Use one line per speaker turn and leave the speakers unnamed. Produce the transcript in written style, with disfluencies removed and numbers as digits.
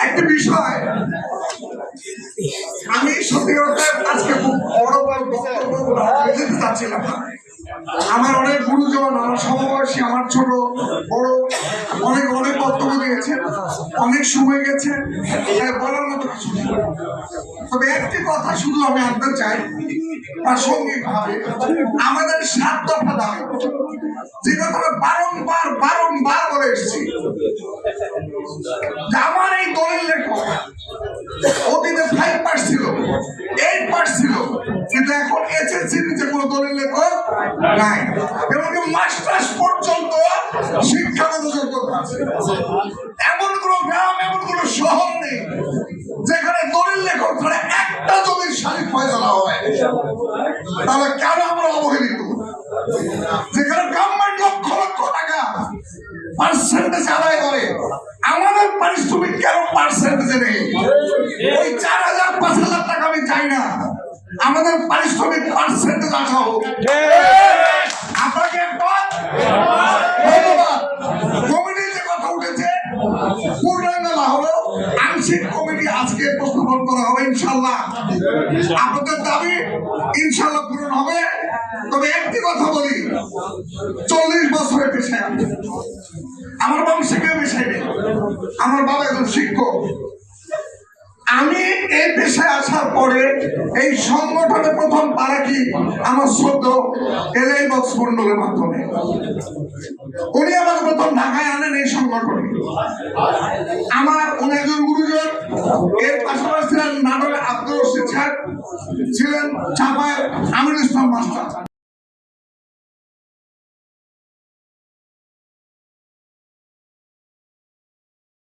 একটা বিষয় আমি সত্যি কথা আজকে খুব বড় বড় বক্তব্য দিতে চাচ্ছিলাম না। আমার অনেক গুরুজন, আমার সমবয়সী, আমার ছোট বড় অনেক অনেক বক্তব্য দিয়েছে, অনেক সময় গেছে, বলার মতো কিছু নেই। তবে একটি কথা শুধু আমি আনতে চাই প্রাসঙ্গিক ভাবে, আমাদের ৭ দফা দাবি, যে কথাটা বারংবার বারংবার বলে এসেছি, আমার এই দলের লেখক অতীতে 5 ছিল, 8 ছিল, কিন্তু এখন এসএসসির নিচে কোনো দলের লেখক নাই, এবং মাস্টার্স পর্যন্ত শিক্ষাগত যোগ্যতা আছে। এমন কোন গ্রাম, এমন কোন শহর নেই যেখানে দলের লেখক ছাড়া একটা জমির শারীরিক ফয়সালা হয়। তাহলে কেন আমরা অবহেলিত? যেখানে গভর্নমেন্ট লক্ষ লক্ষ টাকা পার্সেন্টেজ আদায় করে, আমাদের পারিশ্রমিক কেন পার্সেন্টেজে নেই? ওই 4,000 5,000 টাকা আমি চাই না, আমাদের পারিশ্রমিক পার্সেন্টেজ আসা হোক। আপনাকে ধন্যবাদ। কমিটি যে কথা উঠেছে পূর্ণাঙ্গ না হলো আংশিক কমিটি আজকে উপস্থাপন করা হবে ইনশাল্লাহ। আপনাদের দাবি ইনশাল্লাহ পূরণ হবে। তবে একটি কথা বলি, 40 বছরের পেশায় আমার বংশে কেউ পেশায় নেই, আমার বাবা একজন শিক্ষক। আমি এই পেশায় আসার পরে এই সংগঠনে প্রথম পারা কি আমার শ্রদ্ধ এলআই বক্স মন্ডলের মাধ্যমে উনি আমাকে প্রথম ঢাকায় আনেন এই সংগঠনে। আমার উনি একজন গুরুজন, এর পাশাপাশি ছিলেন নাটোরের আব্দুল রশিদ সাহেব, ছিলেন চাপায়ের আমিনুল ইসলাম মাস্টার।